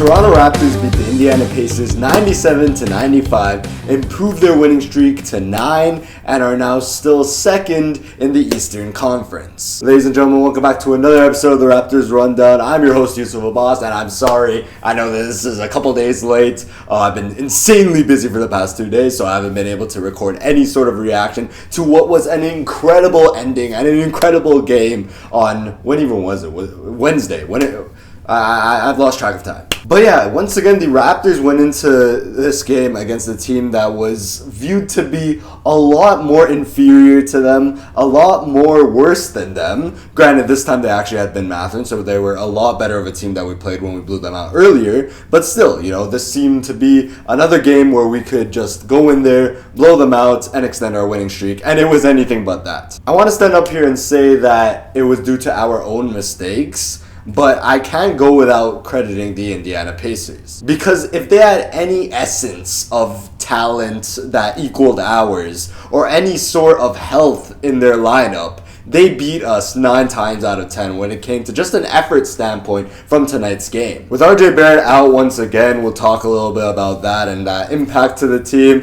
Toronto Raptors beat the Indiana Pacers 97-95, improved their winning streak to 9, and are now still second in the Eastern Conference. Ladies and gentlemen, welcome back to another episode of the Raptors Rundown. I'm your host, Yusuf Abbas, and I'm sorry. I know that this is a couple days late. I've been insanely busy for the past 2 days, so I haven't been able to record any sort of reaction to what was an incredible ending and an incredible game on, when even was it? Wednesday. I've lost track of time. But yeah, once again, the Raptors went into this game against a team that was viewed to be a lot more inferior to them, a lot more worse than them. Granted, this time they actually had Ben Mathurin, so they were a lot better of a team that we played when we blew them out earlier. But still, this seemed to be another game where we could just go in there, blow them out, and extend our winning streak. And it was anything but that. I want to stand up here and say that it was due to our own mistakes. But I can't go without crediting the Indiana Pacers. Because if they had any essence of talent that equaled ours, or any sort of health in their lineup, they beat us 9 times out of 10 when it came to just an effort standpoint from tonight's game. With RJ Barrett out once again, we'll talk a little bit about that and that impact to the team.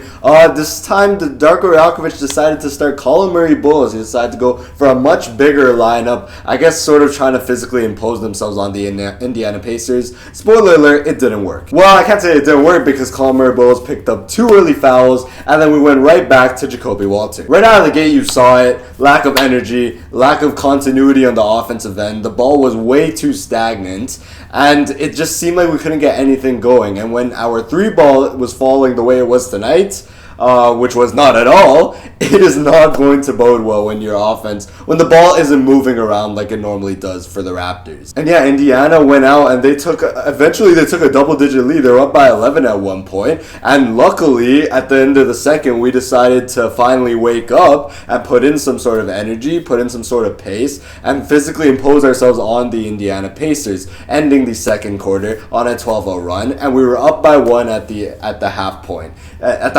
This time, Jakobe decided to start Colin Murray Bulls. He decided to go for a much bigger lineup, I guess sort of trying to physically impose themselves on the Indiana Pacers. Spoiler alert, it didn't work. Well, I can't say it didn't work because Colin Murray Bulls picked up 2 early fouls, and then we went right back to Jakobe Walter. Right out of the gate, you saw it. Lack of energy, lack of continuity on the offensive end. The ball was way too stagnant, and it just seemed like we couldn't get anything going. And when our 3 ball was falling the way it was tonight, which was not at all, it is not going to bode well when when the ball isn't moving around like it normally does for the Raptors. And yeah, Indiana went out and eventually they took a double-digit lead. They were up by 11 at one point, and luckily at the end of the second, we decided to finally wake up and put in some sort of energy, put in some sort of pace, and physically impose ourselves on the Indiana Pacers, ending the second quarter on a 12-0 run, and we were up by 1 at the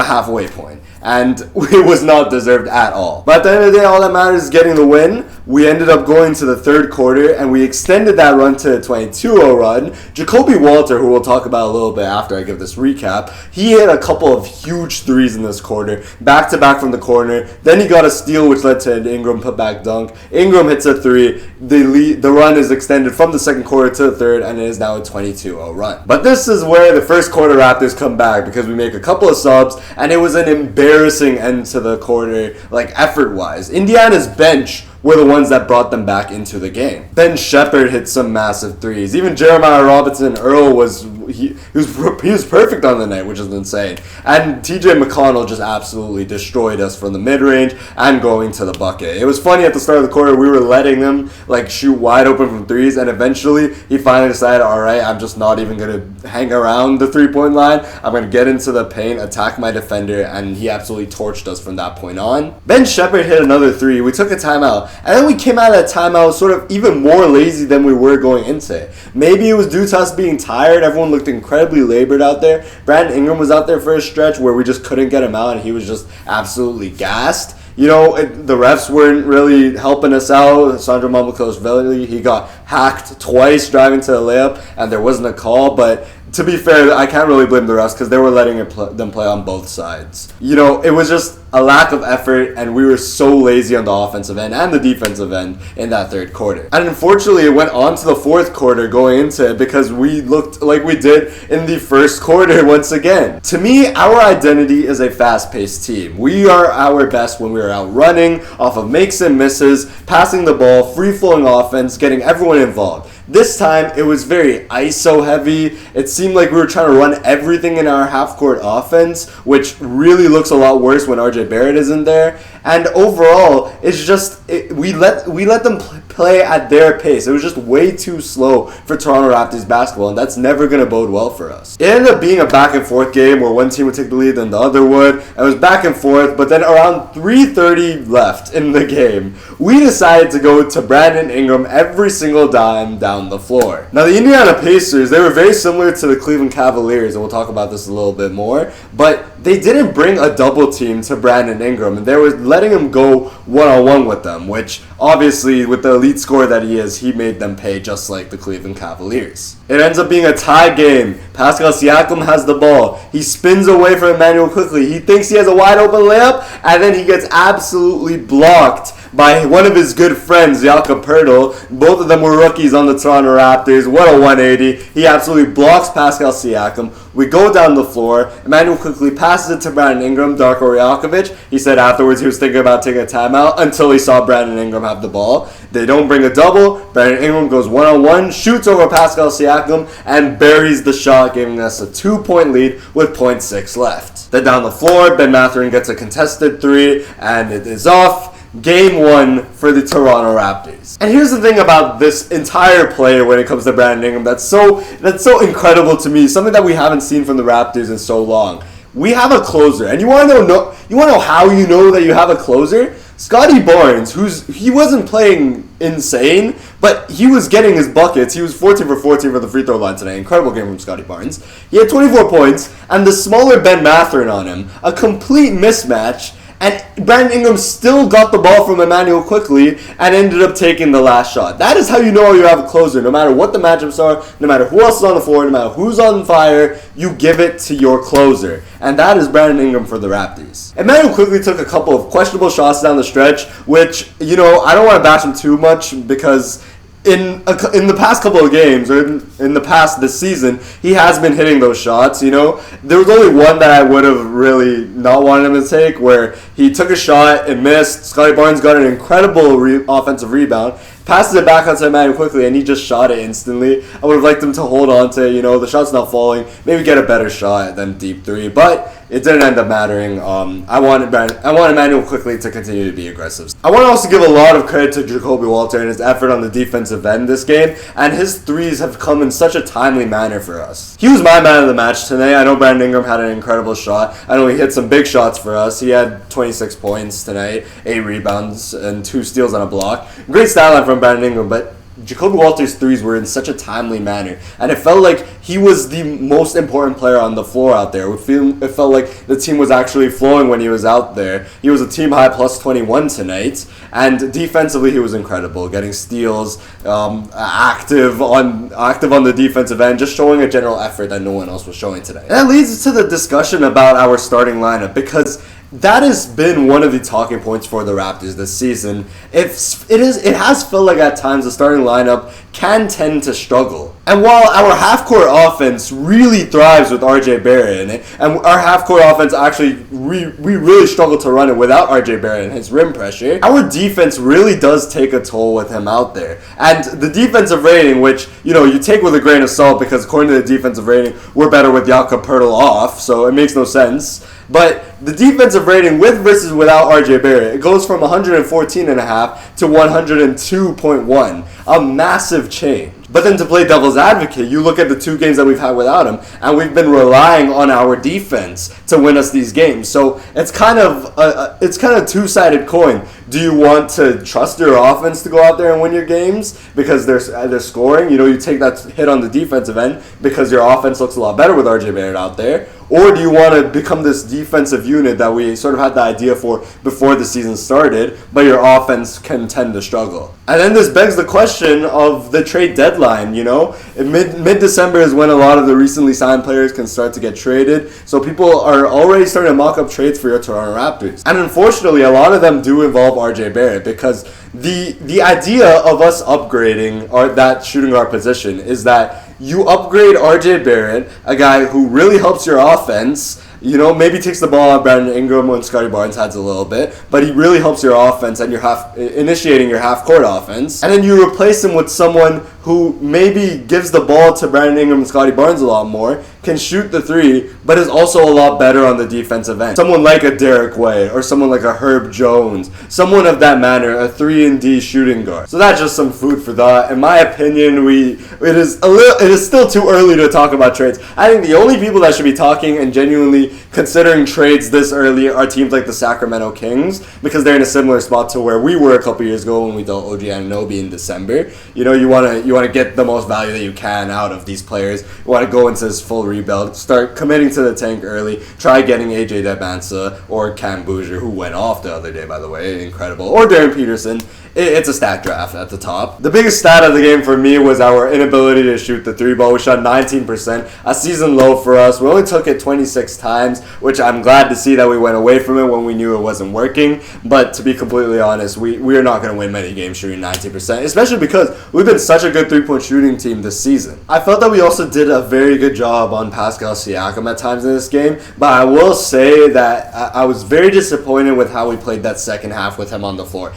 halfway point, and it was not deserved at all. But at the end of the day, all that matters is getting the win. We ended up going to the third quarter, and we extended that run to a 22-0 run. Jakobe Walter, who we'll talk about a little bit after I give this recap, he hit a couple of huge threes in this quarter, back-to-back from the corner. Then he got a steal, which led to an Ingram putback dunk. Ingram hits a 3. The run is extended from the second quarter to the third, and it is now a 22-0 run. But this is where the first quarter Raptors come back, because we make a couple of subs, and it was an embarrassing end to the quarter, effort-wise. Indiana's bench were the ones that brought them back into the game. Ben Shepherd hit some massive threes. Even Jeremiah Robinson-Earl was perfect on the night, which is insane. And TJ McConnell just absolutely destroyed us from the mid-range and going to the bucket. It was funny at the start of the quarter, we were letting them shoot wide open from threes, and eventually he finally decided, alright, I'm just not even going to hang around the 3-point line. I'm going to get into the paint, attack my defender, and he absolutely torched us from that point on. Ben Shepherd hit another 3. We took a timeout. And then we came out of that timeout sort of even more lazy than we were going into it. Maybe it was due to us being tired. Everyone looked incredibly labored out there. Brandon Ingram was out there for a stretch where we just couldn't get him out, and he was just absolutely gassed. The refs weren't really helping us out. Sandro Mamukelashvili, he got hacked twice driving to the layup, and there wasn't a call, but to be fair, I can't really blame the refs because they were letting them play on both sides. It was just a lack of effort, and we were so lazy on the offensive end and the defensive end in that third quarter. And unfortunately, it went on to the fourth quarter going into it because we looked like we did in the first quarter once again. To me, our identity is a fast-paced team. We are our best when we are out running, off of makes and misses, passing the ball, free-flowing offense, getting everyone involved. This time, it was very ISO heavy. It seemed like we were trying to run everything in our half-court offense, which really looks a lot worse when RJ Barrett isn't there. And overall, it's just we let them play at their pace. It was just way too slow for Toronto Raptors basketball, and that's never going to bode well for us. It ended up being a back-and-forth game where one team would take the lead, then the other would. It was back and forth, but then around 3:30 left in the game, we decided to go to Brandon Ingram every single dime down the floor. Now, the Indiana Pacers, they were very similar to the Cleveland Cavaliers, and we'll talk about this a little bit more, but they didn't bring a double team to Brandon Ingram, and they were letting him go one-on-one with them, which obviously with the elite scorer that he is, he made them pay just like the Cleveland Cavaliers. It ends up being a tie game. Pascal Siakam has the ball. He spins away from Emmanuel quickly. He thinks he has a wide open layup, and then he gets absolutely blocked by one of his good friends, Jakobe. Both of them were rookies on the Toronto Raptors. What a 180. He absolutely blocks Pascal Siakam. We go down the floor. Emmanuel quickly passes it to Brandon Ingram, Darko Rajakovic. He said afterwards he was thinking about taking a timeout until he saw Brandon Ingram have the ball. They don't bring a double. Brandon Ingram goes one-on-one, shoots over Pascal Siakam, and buries the shot, giving us a 2-point lead with 0.6 left. Then down the floor, Ben Mathurin gets a contested three, and it is off. Game 1 for the Toronto Raptors. And here's the thing about this entire play when it comes to Brandon Ingram that's so incredible to me, something that we haven't seen from the Raptors in so long. We have a closer, and you want to know how you know that you have a closer? Scottie Barnes, he wasn't playing insane, but he was getting his buckets. He was 14 for 14 for the free throw line today. Incredible game from Scottie Barnes. He had 24 points, and the smaller Ben Mathurin on him. A complete mismatch. And Brandon Ingram still got the ball from Emmanuel quickly and ended up taking the last shot. That is how you know you have a closer. No matter what the matchups are, no matter who else is on the floor, no matter who's on fire, you give it to your closer. And that is Brandon Ingram for the Raptors. Emmanuel quickly took a couple of questionable shots down the stretch, which, I don't want to bash him too much because in the past couple of games, or in the past this season, he has been hitting those shots, There was only one that I would have really not wanted him to take, where he took a shot and missed. Scottie Barnes got an incredible offensive rebound, passes it back onto Emmanuel quickly, and he just shot it instantly. I would have liked him to hold on to, the shot's not falling, maybe get a better shot than deep three, but it didn't end up mattering. I want Emmanuel quickly to continue to be aggressive. I want to also give a lot of credit to Jakobe Walter and his effort on the defensive end this game, and his threes have come in such a timely manner for us. He was my man of the match today. I know Brandon Ingram had an incredible shot. I know he hit some big shots for us. He had 26 points tonight, 8 rebounds, and 2 steals on a block. Great stat line from Brandon Ingram, but Jakobe Walter's threes were in such a timely manner, and it felt like he was the most important player on the floor out there. It felt like the team was actually flowing when he was out there. He was a team high plus 21 tonight, and defensively he was incredible, getting steals, active on the defensive end, just showing a general effort that no one else was showing today. And that leads us to the discussion about our starting lineup, because that has been one of the talking points for the Raptors this season. It has felt like at times the starting lineup can tend to struggle. And while our half-court offense really thrives with RJ Barrett in it, and our half-court offense actually, we really struggle to run it without RJ Barrett and his rim pressure, our defense really does take a toll with him out there. And the defensive rating, which, you take with a grain of salt, because according to the defensive rating, we're better with Jakob off, so it makes no sense. But the defensive rating with versus without RJ Barrett, it goes from 114.5 to 102.1. A massive change. But then to play devil's advocate, you look at the 2 games that we've had without him, and we've been relying on our defense to win us these games. So it's kind of a two-sided coin. Do you want to trust your offense to go out there and win your games because they're scoring? You take that hit on the defensive end because your offense looks a lot better with RJ Barrett out there. Or do you want to become this defensive unit that we sort of had the idea for before the season started, but your offense can tend to struggle? And then this begs the question of the trade deadline, Mid-December is when a lot of the recently signed players can start to get traded, so people are already starting to mock up trades for your Toronto Raptors. And unfortunately, a lot of them do involve RJ Barrett, because the idea of us upgrading that shooting guard position is that you upgrade RJ Barrett, a guy who really helps your offense, maybe takes the ball on Brandon Ingram when Scottie Barnes has a little bit, but he really helps your offense and initiating your half-court offense. And then you replace him with someone who maybe gives the ball to Brandon Ingram and Scottie Barnes a lot more, can shoot the three, but is also a lot better on the defensive end. Someone like a Derek White or someone like a Herb Jones, someone of that manner, a 3-and-D shooting guard. So that's just some food for thought. In my opinion, it is still too early to talk about trades. I think the only people that should be talking and genuinely considering trades this early are teams like the Sacramento Kings, because they're in a similar spot to where we were a couple years ago when we dealt OG Anunoby in December. You want to get the most value that you can out of these players. You want to go into this full rebuild, start committing to the tank early, try getting AJ Debansa or Cam Bouger, who went off the other day, by the way, incredible, or Darren Peterson. It's a stack draft at the top. The biggest stat of the game for me was our inability to shoot the 3-ball. We shot 19%, a season low for us. We only took it 26 times, which I'm glad to see that we went away from it when we knew it wasn't working. But to be completely honest, we are not going to win many games shooting 19%, especially because we've been such a good 3-point shooting team this season. I felt that we also did a very good job on Pascal Siakam at times in this game, but I will say that I was very disappointed with how we played that second half with him on the floor.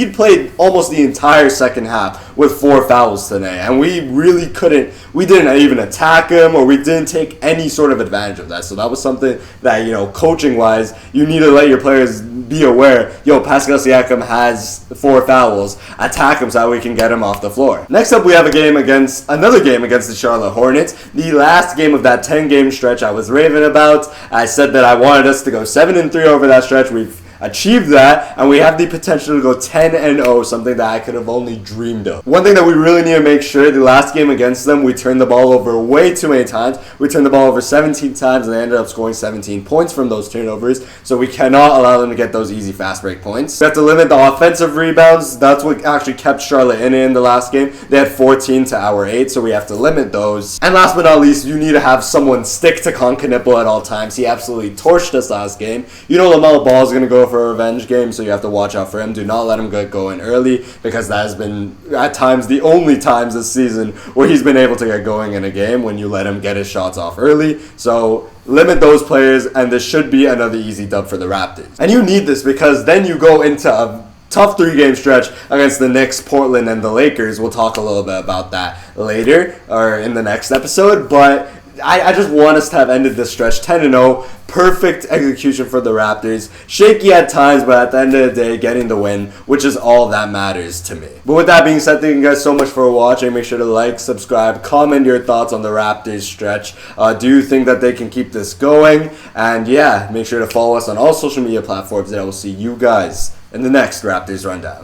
He played almost the entire second half with 4 fouls today, and we didn't even attack him, or we didn't take any sort of advantage of that. So that was something that, coaching wise, you need to let your players be aware. Pascal Siakam has 4 fouls, attack him so that we can get him off the floor. Next up, we have another game against the Charlotte Hornets, the last game of that 10-game stretch I was raving about. I said that I wanted us to go 7-3 over that stretch. We've achieved that, and we have the potential to go 10-0, something that I could have only dreamed of. One thing that we really need to make sure, the last game against them, we turned the ball over way too many times. We turned the ball over 17 times, and they ended up scoring 17 points from those turnovers, so we cannot allow them to get those easy fast break points. We have to limit the offensive rebounds. That's what actually kept Charlotte in the last game. They had 14 to our 8, so we have to limit those. And last but not least, you need to have someone stick to Concanippo at all times. He absolutely torched us last game. LaMelo Ball is going to go for a revenge game, so you have to watch out for him. Do not let him get going early, because that has been at times the only times this season where he's been able to get going in a game, when you let him get his shots off early. So limit those players, and this should be another easy dub for the Raptors. And you need this, because then you go into a tough 3-game stretch against the Knicks, Portland, and the Lakers. We'll talk a little bit about that later, or in the next episode, but I just want us to have ended this stretch 10-0. Perfect execution for the Raptors. Shaky at times, but at the end of the day, getting the win, which is all that matters to me. But with that being said, thank you guys so much for watching. Make sure to like, subscribe, comment your thoughts on the Raptors stretch. Do you think that they can keep this going? And yeah, make sure to follow us on all social media platforms, and I will see you guys in the next Raptors Rundown.